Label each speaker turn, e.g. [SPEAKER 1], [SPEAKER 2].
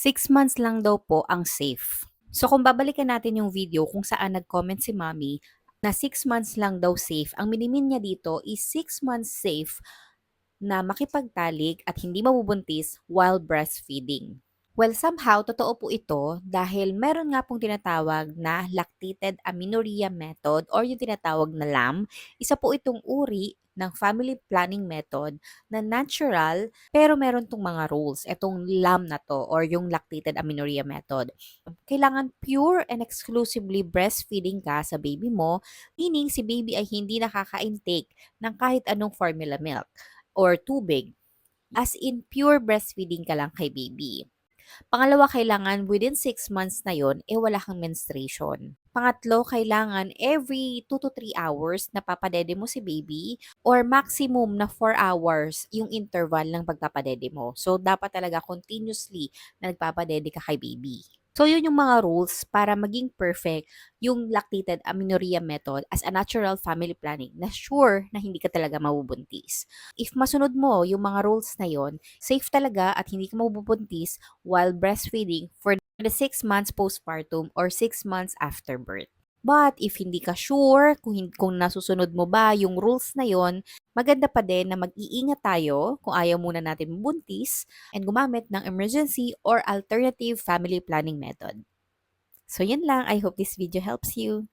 [SPEAKER 1] 6 months lang daw po ang safe. So kung babalikan natin yung video kung saan nag-comment si mommy na 6 months lang daw safe, ang minimin niya dito is 6 months safe na makipagtalik at hindi mabubuntis while breastfeeding. Well, somehow, totoo po ito dahil meron nga pong tinatawag na lactated amenorrhea method or yung tinatawag na LAM. Isa po itong uri ng family planning method na natural pero meron tong mga rules. Itong LAM na to or yung lactated amenorrhea method. Kailangan pure and exclusively breastfeeding ka sa baby mo, meaning si baby ay hindi nakaka-intake ng kahit anong formula milk or tubig. As in, pure breastfeeding ka lang kay baby. Pangalawa, kailangan within 6 months na yon, wala kang menstruation. Pangatlo, kailangan every 2 to 3 hours na papadede mo si baby or maximum na 4 hours yung interval ng pagpapadede mo. So, dapat talaga continuously na nagpapadede ka kay baby. So, yun yung mga rules para maging perfect yung lactated amenorrhea method as a natural family planning na sure na hindi ka talaga mabubuntis. If masunod mo yung mga rules na yon, safe talaga at hindi ka mabubuntis while breastfeeding for the 6 months postpartum or 6 months after birth. But if hindi ka sure kung nasusunod mo ba yung rules na yon, maganda pa din na mag-iingat tayo kung ayaw muna natin mabuntis and gumamit ng emergency or alternative family planning method. So yun lang. I hope this video helps you.